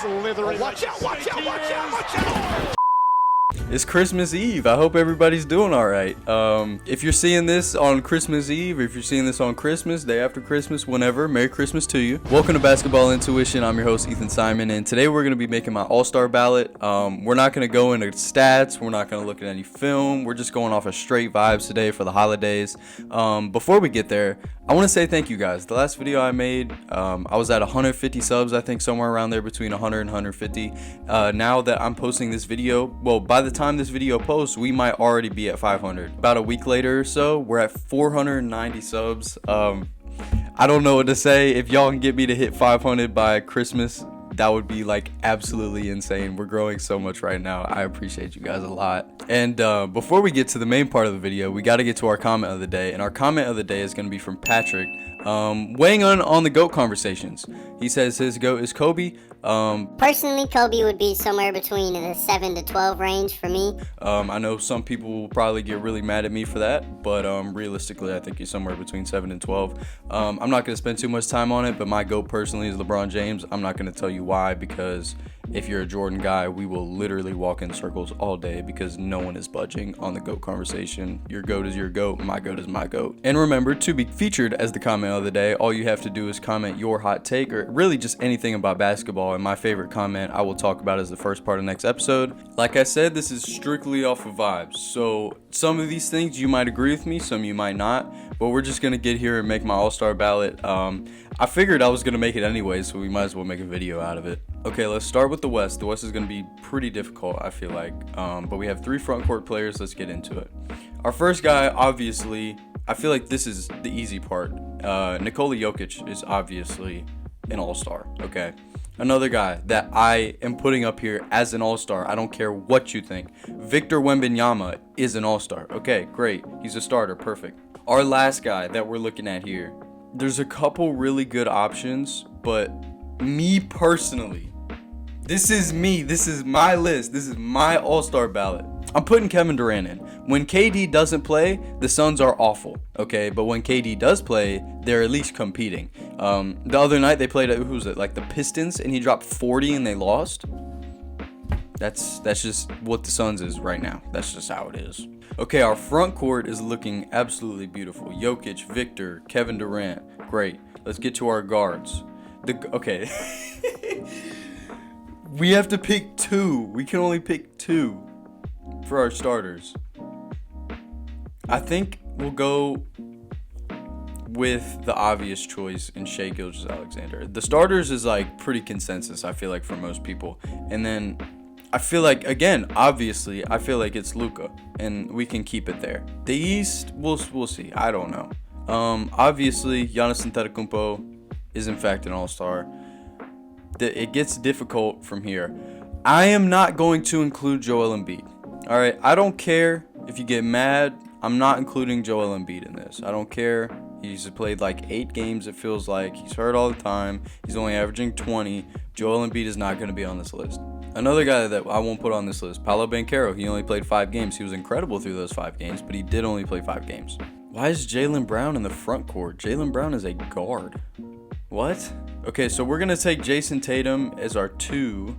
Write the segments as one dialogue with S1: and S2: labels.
S1: slithering. Watch out, watch out, watch out, watch out!
S2: It's Christmas Eve. I hope everybody's doing all right. If you're seeing this on Christmas Eve, or if you're seeing this on Christmas, day after Christmas, whenever, Merry Christmas to you. Welcome to Basketball Intuition. I'm your host, Ethan Simon, and today we're going to be making my All-Star ballot. We're not going to go into stats. We're not going to look at any film. We're just going off of straight vibes today for the holidays. Before we get there, I want to say thank you guys. The last video I made, I was at 150 subs, I think somewhere around there between 100 and 150. Now that I'm posting this video, well, by the time this video posts, we might already be at 500. About a week later or so, we're at 490 subs. I don't know what to say. If y'all can get me to hit 500 by Christmas, that would be like absolutely insane. We're growing so much right now. I appreciate you guys a lot. And before we get to the main part of the video, we got to get to our comment of the day. And our comment of the day is going to be from Patrick, weighing on the GOAT conversations. He says his GOAT is Kobe.
S3: Personally, Kobe would be somewhere between the 7 to 12 range for me.
S2: I know some people will probably get really mad at me for that, but realistically, I think he's somewhere between 7 and 12. I'm not going to spend too much time on it, but my GOAT personally is LeBron James. I'm not going to tell you why, because if you're a Jordan guy, we will literally walk in circles all day because no one is budging on the GOAT conversation. Your GOAT is your GOAT, my GOAT is my GOAT. And remember, to be featured as the comment of the day, all you have to do is comment your hot take or really just anything about basketball. And my favorite comment I will talk about as the first part of the next episode. Like I said, this is strictly off of vibes. So some of these things you might agree with me, some you might not, but we're just going to get here and make my all-star ballot. I figured I was going to make it anyway, so we might as well make a video out of it. Okay, let's start with the West. The West is going to be pretty difficult, I feel like. But we have 3 front court players. Let's get into it. Our first guy, obviously, I feel like this is the easy part. Nikola Jokic is obviously an all-star, okay? Another guy that I am putting up here as an all-star, I don't care what you think. Victor Wembanyama is an all-star. Okay, great. He's a starter. Perfect. Our last guy that we're looking at here, there's a couple really good options, but me personally, this is me. This is my list. This is my all-star ballot. I'm putting Kevin Durant in. When KD doesn't play, the Suns are awful, okay? But when KD does play, they're at least competing. The other night they played, who was it, like the Pistons, and he dropped 40 and they lost. That's just what the Suns is right now. That's just how it is. Okay, our front court is looking absolutely beautiful. Jokic, Victor, Kevin Durant. Great. Let's get to our guards. Okay. We have to pick 2. We can only pick 2 for our starters. I think we'll go with the obvious choice in Shai Gilgeous-Alexander. The starters is like pretty consensus, I feel like, for most people. And then I feel like, again, obviously, I feel like it's Luka, and we can keep it there. The East, we'll see. I don't know. Obviously, Giannis Antetokounmpo is in fact an all-star. It gets difficult from here. I am not going to include Joel Embiid. All right, I don't care if you get mad. I'm not including Joel Embiid in this. I don't care. He's played like 8 games, it feels like. He's hurt all the time. He's only averaging 20. Joel Embiid is not going to be on this list. Another guy that I won't put on this list, Paolo Banchero. He only played 5 games. He was incredible through those 5 games, but he did only play 5 games. Why is Jaylen Brown in the front court? Jaylen Brown is a guard. What? Okay, so we're going to take Jason Tatum as our 2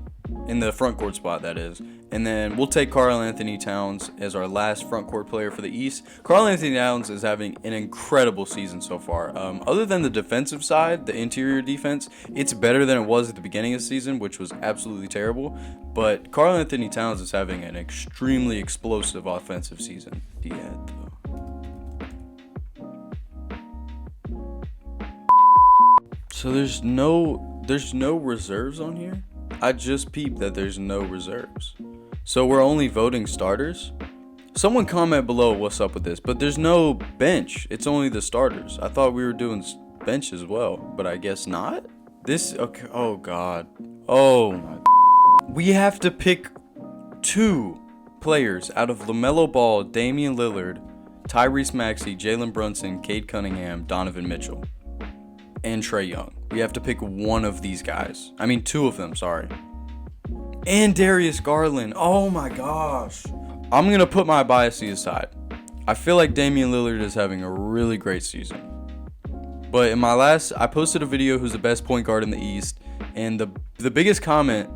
S2: in the front court spot, that is. And then we'll take Karl Anthony Towns as our last front court player for the East. Karl Anthony Towns is having an incredible season so far. Other than the defensive side, the interior defense, it's better than it was at the beginning of the season, which was absolutely terrible. But Karl Anthony Towns is having an extremely explosive offensive season. So there's no reserves on here? I just peeped that there's no reserves. So we're only voting starters? Someone comment below what's up with this, but there's no bench. It's only the starters. I thought we were doing bench as well, but I guess not? Okay, oh God. Oh my. We have to pick 2 players out of LaMelo Ball, Damian Lillard, Tyrese Maxey, Jalen Brunson, Cade Cunningham, Donovan Mitchell, and Trae Young. We have to pick one of these guys. I mean, 2 of them, sorry. And Darius Garland. Oh my gosh. I'm going to put my biases aside. I feel like Damian Lillard is having a really great season. But in my I posted a video who's the best point guard in the East, and the biggest comment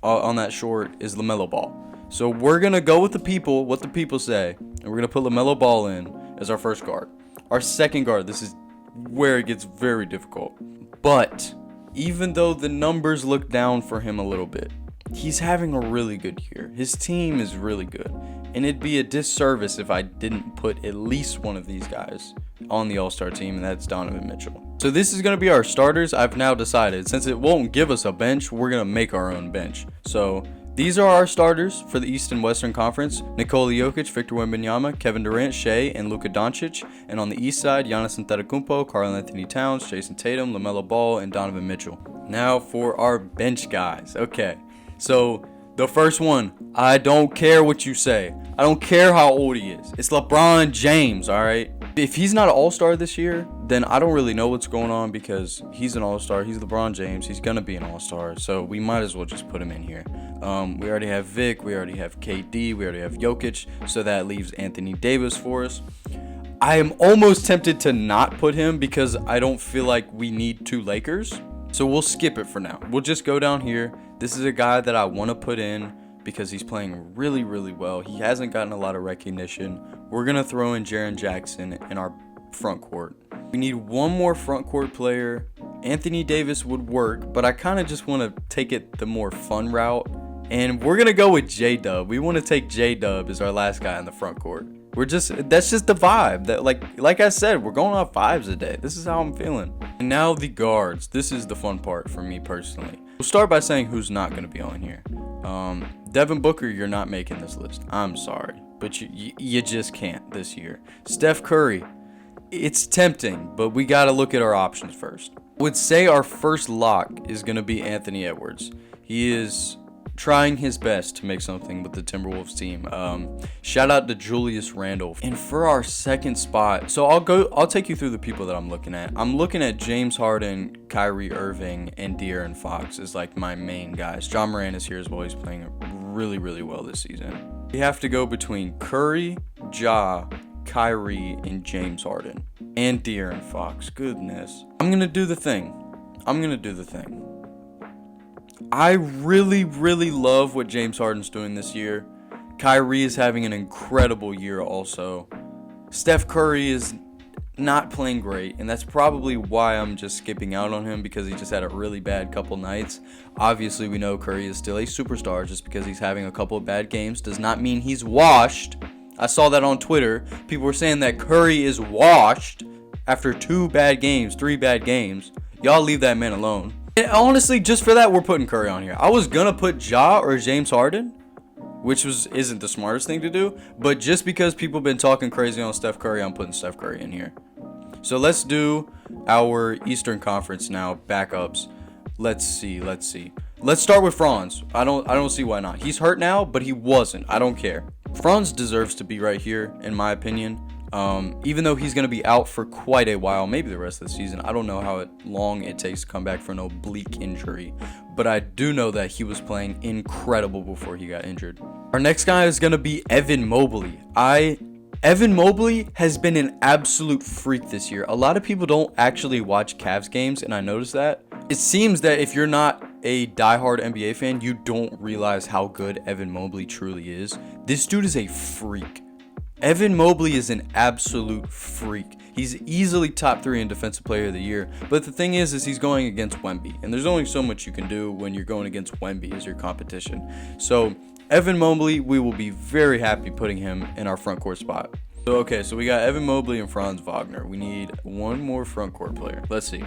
S2: on that short is LaMelo Ball. So we're going to go with the people, what the people say, and we're going to put LaMelo Ball in as our first guard. Our second guard, this is where it gets very difficult. But even though the numbers look down for him a little bit, he's having a really good year. His team is really good. And it'd be a disservice if I didn't put at least one of these guys on the All-Star team, and that's Donovan Mitchell. So this is going to be our starters. I've now decided, since it won't give us a bench, we're going to make our own bench. So these are our starters for the East and Western Conference: Nikola Jokic, Victor Wembanyama, Kevin Durant, Shea, and Luka Doncic. And on the East side, Giannis Antetokounmpo, Karl Anthony Towns, Jason Tatum, LaMelo Ball, and Donovan Mitchell. Now for our bench guys. Okay, so the first one, I don't care what you say. I don't care how old he is. It's LeBron James, all right? If he's not an all-star this year, then I don't really know what's going on, because he's an all-star. He's LeBron James. He's going to be an all-star, so we might as well just put him in here. We already have Vic. We already have KD. We already have Jokic, so that leaves Anthony Davis for us. I am almost tempted to not put him because I don't feel like we need two Lakers. So we'll skip it for now. We'll just go down here. This is a guy that I want to put in because he's playing really, really well. He hasn't gotten a lot of recognition. We're going to throw in Jaren Jackson in our front court. We need one more front court player. Anthony Davis would work, but I kind of just want to take it the more fun route. And we're going to go with J-Dub. We want to take J-Dub as our last guy in the front court. That's just the vibe. That like I said, we're going off vibes today. This is how I'm feeling. And now the guards. This is the fun part for me personally. We'll start by saying who's not going to be on here. Devin Booker, you're not making this list. I'm sorry, but you just can't this year. Steph Curry, it's tempting, but we got to look at our options first. I would say our first lock is going to be Anthony Edwards. He is trying his best to make something with the Timberwolves team. Shout out to Julius Randle. And for our second spot, so I'll take you through the people that I'm looking at. I'm looking at James Harden, Kyrie Irving, and De'Aaron Fox as like my main guys. John Moran is here as well. He's playing really, really well this season. We have to go between Curry, Ja, Kyrie, and James Harden. And De'Aaron Fox. Goodness. I'm going to do the thing. I really, really love what James Harden's doing this year. Kyrie is having an incredible year also. Steph Curry is not playing great, and that's probably why I'm just skipping out on him, because he just had a really bad couple nights. Obviously, we know Curry is still a superstar. Just because he's having a couple of bad games does not mean he's washed. I saw that on Twitter. People were saying that Curry is washed after 2 bad games, 3 bad games. Y'all leave that man alone. And honestly, just for that, we're putting Curry on here. I was gonna put Ja or James Harden, which isn't the smartest thing to do, but just because people have been talking crazy on Steph Curry, I'm putting Steph Curry in here. So let's do our Eastern Conference now, backups. Let's see. Let's start with Franz. I don't see why not. He's hurt now, but he wasn't. I don't care. Franz deserves to be right here, in my opinion. Even though he's going to be out for quite a while, maybe the rest of the season. I don't know how long it takes to come back from an oblique injury, but I do know that he was playing incredible before he got injured. Our next guy is going to be Evan Mobley. Evan Mobley has been an absolute freak this year. A lot of people don't actually watch Cavs games, and I noticed that. It seems that if you're not a diehard NBA fan, you don't realize how good Evan Mobley truly is. This dude is a freak. Evan Mobley is an absolute freak. He's easily top 3 in Defensive Player of the Year. But the thing is he's going against Wemby. And there's only so much you can do when you're going against Wemby as your competition. So Evan Mobley, we will be very happy putting him in our front court spot. So we got Evan Mobley and Franz Wagner. We need one more front court player. Let's see.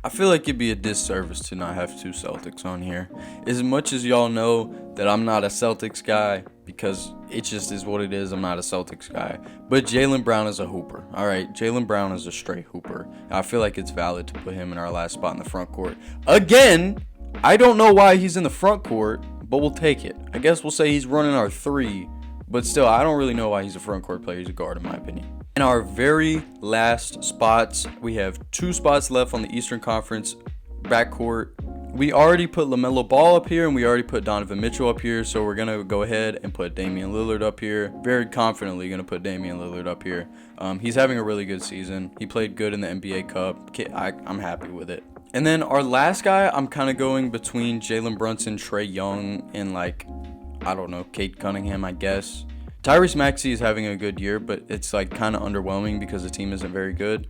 S2: I feel like it'd be a disservice to not have 2 Celtics on here. As much as y'all know that I'm not a Celtics guy, because it just is what it is, I'm not a Celtics guy. But Jaylen Brown is a hooper. All right, Jaylen Brown is a straight hooper. I feel like it's valid to put him in our last spot in the front court. Again, I don't know why he's in the front court, but we'll take it. I guess we'll say he's running our 3, but still, I don't really know why he's a front court player. He's a guard, in my opinion. In our very last spots, we have 2 spots left on the Eastern Conference backcourt. We already put LaMelo Ball up here, and we already put Donovan Mitchell up here, so we're going to go ahead and put Damian Lillard up here. Very confidently going to put Damian Lillard up here. He's having a really good season. He played good in the NBA Cup. I'm happy with it. And then our last guy, I'm kind of going between Jalen Brunson, Trae Young, and like, I don't know, Cade Cunningham, I guess. Tyrese Maxey is having a good year, but it's like kind of underwhelming because the team isn't very good.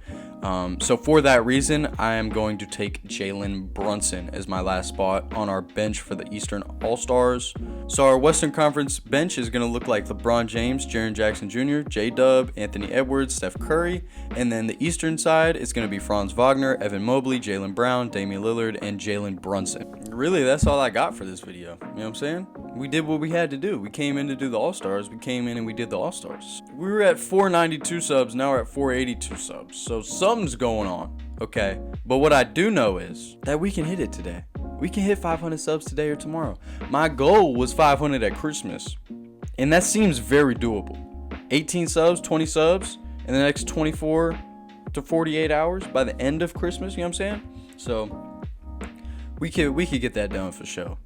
S2: So for that reason, I am going to take Jalen Brunson as my last spot on our bench for the Eastern All-Stars. So our Western Conference bench is going to look like LeBron James, Jaren Jackson Jr., J-Dub, Anthony Edwards, Steph Curry. And then the Eastern side is going to be Franz Wagner, Evan Mobley, Jaylen Brown, Damian Lillard, and Jalen Brunson. Really, that's all I got for this video. You know what I'm saying? We did what we had to do. We came in to do the All-Stars. We came in and we did the All-Stars. We were at 492 subs. Now we're at 482 subs. So something's going on, okay? But what I do know is that we can hit it today. We can hit 500 subs today or tomorrow. My goal was 500 at Christmas, and that seems very doable. 18 subs, 20 subs in the next 24 to 48 hours by the end of Christmas, you know what I'm saying? So we could get that done for sure.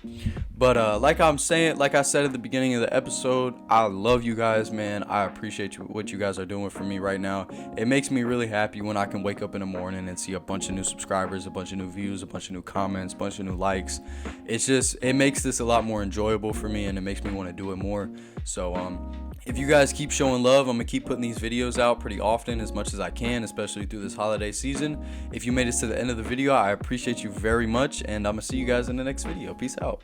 S2: But like I said at the beginning of the episode, I love you guys, man. I appreciate what you guys are doing for me right now. It makes me really happy when I can wake up in the morning and see a bunch of new subscribers, a bunch of new views, a bunch of new comments, a bunch of new likes. It makes this a lot more enjoyable for me, and it makes me want to do it more. So if you guys keep showing love, I'm going to keep putting these videos out pretty often, as much as I can, especially through this holiday season. If you made it to the end of the video, I appreciate you very much, and I'm going to see you guys in the next video. Peace out.